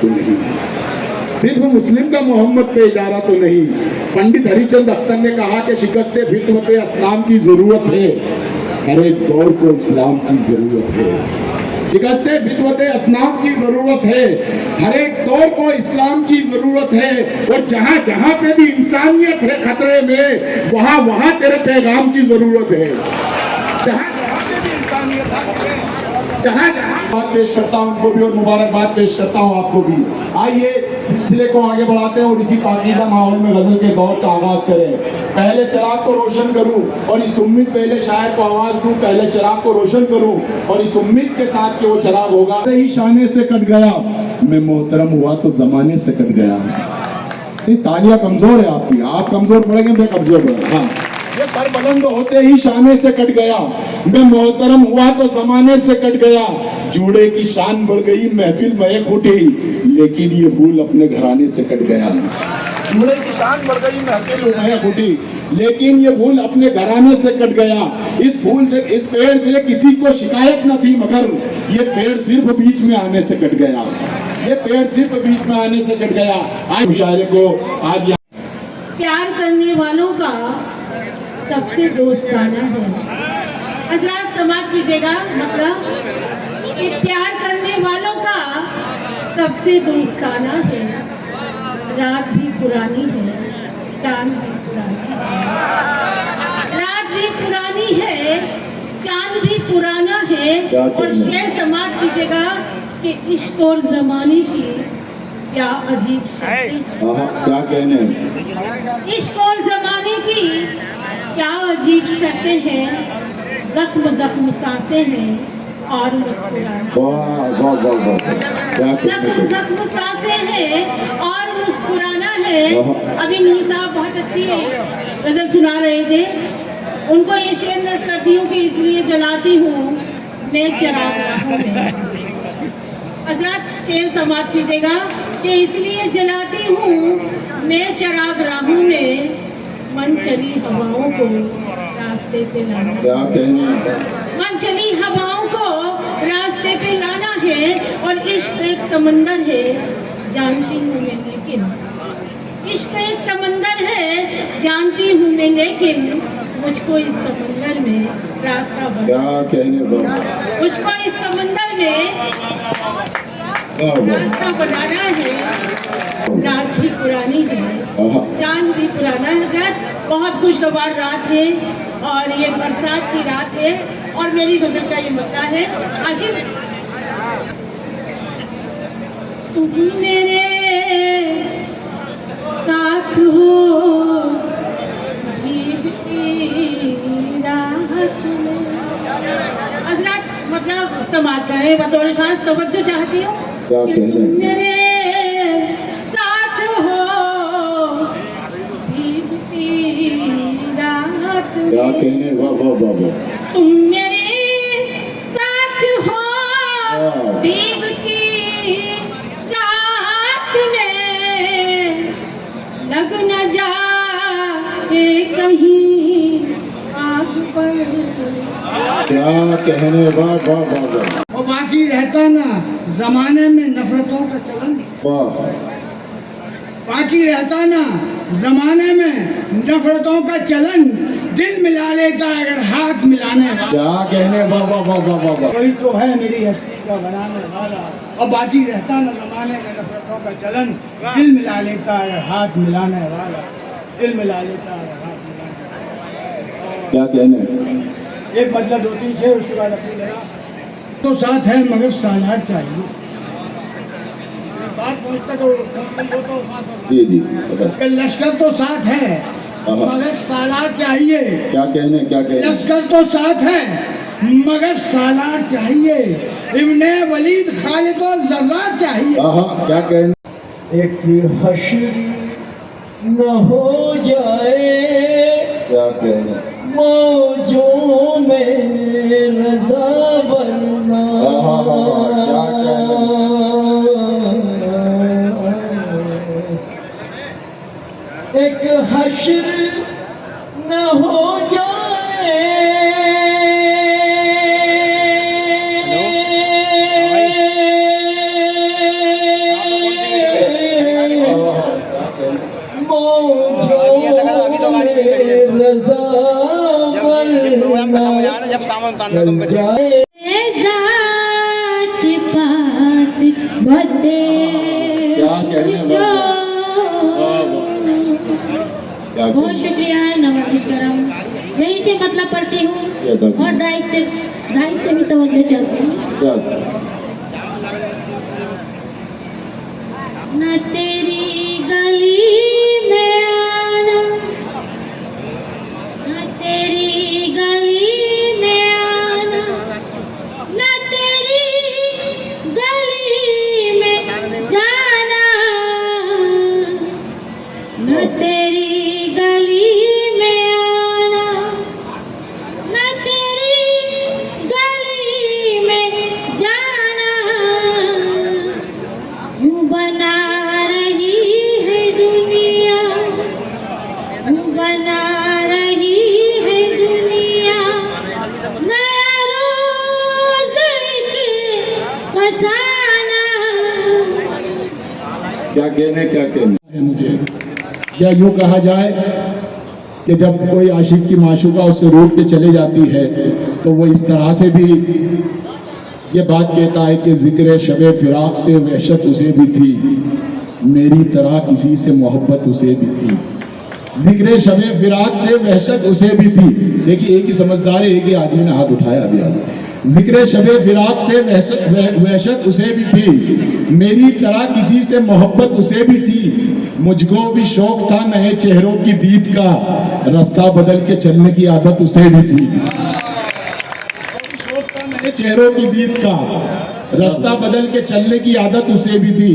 तो नहीं, सिर्फ मुस्लिम का मोहम्मद पे इजारा तो नहीं। पंडित हरिचंद अख्तर ने कहा कि शिकस्ते फितरत इस्लाम की जरूरत है, हर एक दौर को इस्लाम की जरूरत है। शिकस्ते फितरत इस्लाम की जरूरत है, हर एक दौर को इस्लाम की जरूरत है। और जहां जहां पे भी इंसानियत है खतरे में, वहां वहां तेरे पैगाम की जरूरत है। जहां जहां पे भी इंसानियत है, जहां जहां बात पेश करता हूं उनको भी और मुबारकबाद पेश करता हूं आपको भी। आइए सिलसिले को आगे बढ़ाते हैं और इसी पाकीज़ा माहौल में गजल के दौर का आगाज करें। पहले चिराग को रोशन करूं और इस उम्मीद, पहले शायर को आवाज दूं, पहले चिराग को रोशन करूं और इस उम्मीद के साथ कि वो चिराग होगा। ही शाने से कट गया, मैं मोहतरम हुआ तो जमाने से कट गया। ये तालियां कमजोर है आपकी, आप कमजोर पड़ेंगे, मैं कमजोर पड़ेगा। हाँ, ये सर बुलंद होते ही शाने से कट गया, मैं मोहतरम हुआ तो जमाने से कट गया। जूड़े की शान बढ़ गई, महफिल महक उठी, लेकिन ये फूल अपने घराने से कट गया। जूड़े की शान बढ़ गई, महफिल महक उठी, लेकिन ये फूल अपने घराने से कट गया। इस फूल से, इस पेड़ से किसी को शिकायत न थी, मगर ये पेड़ सिर्फ बीच में आने से कट गया। ये पेड़ सिर्फ बीच में आने से कट गया। आज मुशायरे को आज प्यार करने वालों का सबसे दोस्ताना है। हजरात समाप्त कीजिएगा मसला कि प्यार करने वालों का सबसे दोस्ताना है। रात भी पुरानी है, चांद भी पुरानी है। रात भी पुरानी है, चांद भी पुराना है। और शेर समाप्त कीजिएगा कि इश्क और जमाने की क्या अजीब शक्ति। क्या कहने, इश्क और जमाने की क्या अजीब शर्तें हैं, जख्म जख्म सांसें हैं और मुस्कुराना। जख्म जख्म सांसें हैं और मुस्कुराना है। अभी नूर साहब बहुत अच्छी गजल सुना रहे थे, उनको ये शेर नज़ करती हूँ कि इसलिए जलाती हूँ मैं चिराग राहों में। हजरत शेर समाप्त कीजिएगा कि इसलिए जलाती हूँ मैं चिराग राहों में, मन चली हवाओं को रास्ते पे लाना। क्या कहने, मन चली हवाओं को रास्ते पे लाना है। और इश्क एक समंदर है, जानती हूँ मैं, लेकिन इश्क एक समंदर है, जानती हूँ मैं, लेकिन मुझको इस समंदर में रास्ता बना। क्या कहने, मुझको इस समंदर में रास्ता बनाना है। रात भी पुरानी है, चांद भी पुराना है। रात बहुत खुशगवार रात है और ये बरसात की रात है। और मेरी गजल का ये मसला है, आशिक तुम मेरे साथ हो हजरत, मतलब समाप्त करें। बतौर खास तवज्जो चाहती हूँ कि तुम मेरे साथ हो भीगती रात में। क्या कहने, वाह वाह वाह वाह। तुम मेरे साथ हो भीगती रात में, लग न जाए कहीं आग पर। क्या कहने, वाह वाह वाह वाह। और बाकी रहता ना जमाने में नफरतों का चलन, वाह, बाकी रहता ना जमाने में नफरतों का चलन, दिल मिला लेता अगर हाथ मिलाने वाला। क्या कहने, वाह वाह वाह वाह वाह वाह। वही तो है मेरी हस्ती का बनाने वाला। और बाकी रहता ना जमाने में नफरतों का चलन, दिल मिला लेता अगर हाथ मिलाने वाला। दिल मिला लेता अगर हाथ मिलाने वाला। क्या कहने, एक मतलब 2-3 शेर, उसके बाद अपनी जगह तो साथ है मगर सालार चाहिए। बात पहुँचता तो जी जी, लश्कर तो साथ है मगर सालार चाहिए। क्या कहने, क्या कहने, लश्कर तो साथ है मगर सालार चाहिए। इब्ने वलीद खालिद और जर्रार चाहिए। क्या कहने, एक हश्र न हो जाए, क्या कहने, मौजों में रज़ा वरना। क्या कहने, एक हश्र न हो जाए, जात पात बते जो बहुत शुक्रिया, नवाजिश करम। यही से मतलब पढ़ती हूँ और ढाई से भी तवज्जो चलती हूँ। न तेरी गली में आना, न तेरी गली में आना, न तेरी गली में जाना, न तेरी गली में आना, न तेरी गली में जाना, यूं बना रही है दुनिया, यूं बना रही है दुनिया, नया रोज एक फसाना। क्या कहने है मुझे, क्या यूं कहा जाए कि जब कोई आशिक की माशूका उससे रूठ के चले जाती है तो वो इस तरह से भी ये बात कहता है कि जिक्र शबे फिराक से वहशत उसे भी थी, मेरी तरह किसी से मोहब्बत उसे भी थी। जिक्र शबे फिराक से वहशत उसे भी थी। देखिए एक ही समझदार है, एक ही आदमी ने हाथ उठाया अभी आगे। जिक्र शबे फिराक से वहशत उसे भी थी, मेरी तरह किसी से मोहब्बत उसे भी थी। मुझको भी शौक था नए चेहरों की दीद का, रास्ता बदल के चलने की आदत उसे भी थी। शौक था नए चेहरों की दीद का, रास्ता बदल के चलने की आदत उसे भी थी।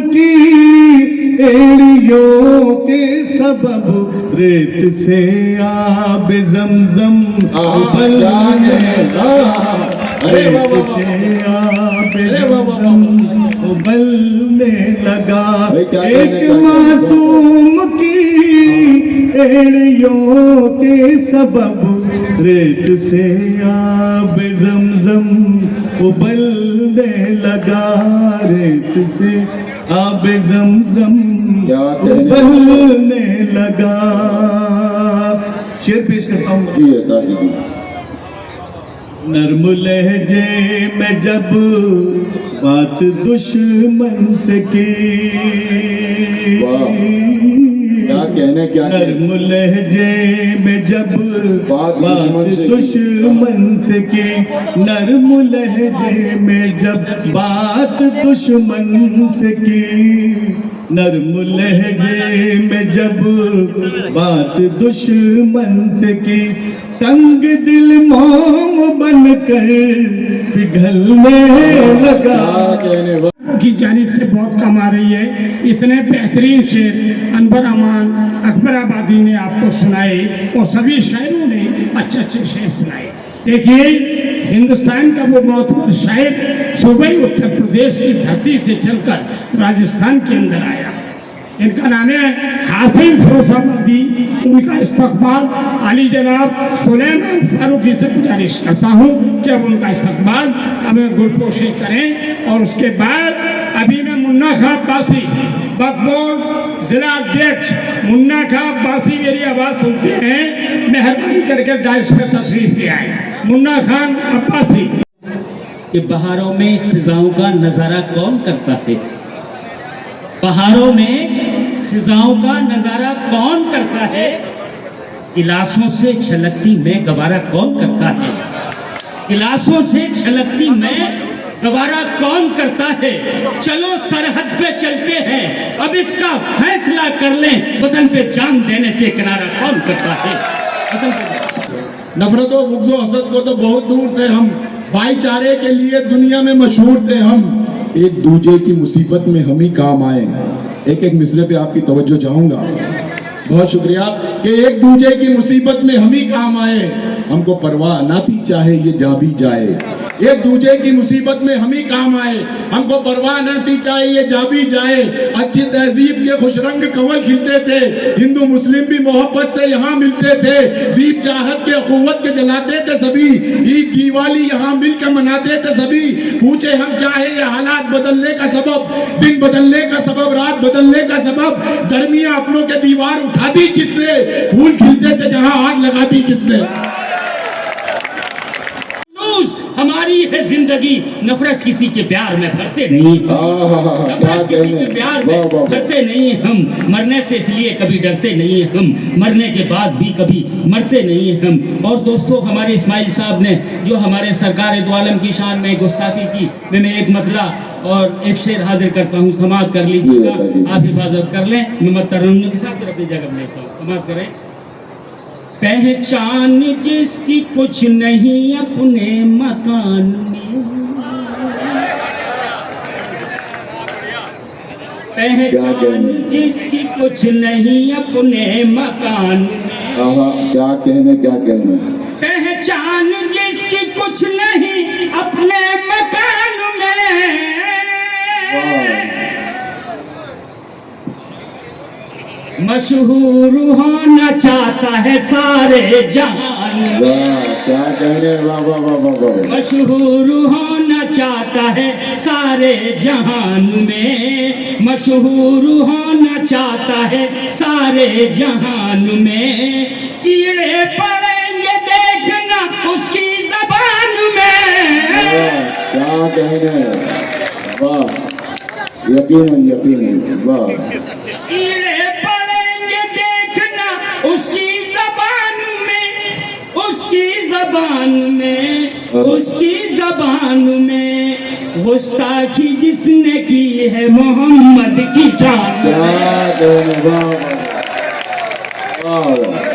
की एड़ियों के सबब रेत से आब जमजम उबलने लगा, रेत से आब जमजम उबलने लगा। एक मासूम की एड़ियों के सबब रेत से आब जमजम उबलने लगा, रेत से आब जमजम उबलने लगा। शेर पेश करता हूँ। नर्म लहजे में जब बात दुश्मन से की, नर्म लहजे में जब बात दुश्मन से की, नर्म लहजे में जब बात दुश्मन से की, नर्म लहजे में जब बात दुश्मन से की, संग दिल मोम बनकर पिघलने लगा। की जानिब से बहुत कम आ रही है। इतने बेहतरीन शेर अनवर अमान अकबराबादी ने आपको सुनाए और सभी शायरों ने अच्छे अच्छे शेर सुनाए। देखिए हिंदुस्तान का वो बहुत बड़ा शायर सूबे उत्तर प्रदेश की धरती से चलकर राजस्थान के अंदर आया। इनका नाम है हासिम फिरोजाबादी। उनका इस्तकबाल अली जनाब सुलेमान फारूकी से गुजारिश करता हूँ कि अब उनका इस्तकबाल हमें गुलपोशी करें। और उसके बाद अभी मैं मुन्ना खां अब्बासी बकबोल जिला अध्यक्ष मुन्ना खां अब्बासी मेरी आवाज़ सुनते हैं, मेहरबानी करके डाइस पे तशरीफ ले आए। मुन्ना खान अब्बासी। कि बहारों में खिजाओं का नज़ारा कौन करता है, बहारों में खिजाओं का नज़ारा कौन करता है, गिलासों से छलकती मैं गवारा कौन करता है, गिलासों से छलकती मैं गवारा कौन करता है। चलो सरहद पे चलते हैं, अब इसका फैसला कर लें, वतन पे जान देने से किनारा कौन करता है। नफरतों बुग़्ज़ो हसद को तो बहुत दूर थे हम, भाईचारे के लिए दुनिया में मशहूर थे हम, एक दूजे की मुसीबत में हम ही काम आए। एक एक मिसरे पे आपकी तवज्जो चाहूंगा। बहुत शुक्रिया कि एक दूजे की मुसीबत में हम ही काम आए, हमको परवाह ना थी चाहे ये जा भी जाए। एक दूजे की मुसीबत में हम ही काम आए, हमको परवाह न थी चाहे ये जा भी जाए। अच्छी तहजीब के खुश रंग कंवल खिलते थे, हिंदू मुस्लिम भी मोहब्बत से यहाँ मिलते थे। दीप चाहत के अखुवत के जलाते थे सभी, ईद दिवाली यहाँ मिलकर मनाते थे सभी। पूछे हम क्या है ये हालात बदलने का सबब, दिन बदलने का सबब, रात बदलने का सबब। गर्मियां अपनों के दीवार उठा दी किसने, फूल खिलते थे जहाँ आग लगा दी किसने। लगी नफरत किसी के प्यार में भरते नहीं क्या नफरत किसी कहने के प्यार वाह, में वाह, वाह। भरते नहीं हम, मरने से इसलिए कभी डरते नहीं हम, मरने के बाद भी कभी मरते नहीं हम। और दोस्तों, हमारे इस्माइल साहब ने जो हमारे सरकार दो आलम की शान में गुस्ताखी की, मैं एक मतला और एक शेर हाजिर करता हूँ, समाप्त कर लीजिएगा, आप हिफाजत कर लें। मैं मत तरन्नुम के साथ अपनी जगह लेता हूँ, समाप्त करें। पहचान जिसकी कुछ नहीं अपने मकान में, पहचान जिसकी कुछ नहीं अपने मकान में, क्या कहने पहचान जिसकी कुछ नहीं अपने मकान में, मशहूर होना चाहता है सारे जहान में, क्या कहने मशहूर होना चाहता है सारे जहान में, मशहूर होना चाहता है सारे जहान में, कीड़े पड़ेंगे देखना उसकी ज़बान में, क्या कहने वाह, यकीनन वाह, कीड़े पड़ेंगे देखना उसकी ज़बान में, उसकी ज़बान में, उसकी ज़बान में, गुस्ताखी जिसने की है मोहम्मद की शान में। क्या कहने वाह वाह वाह।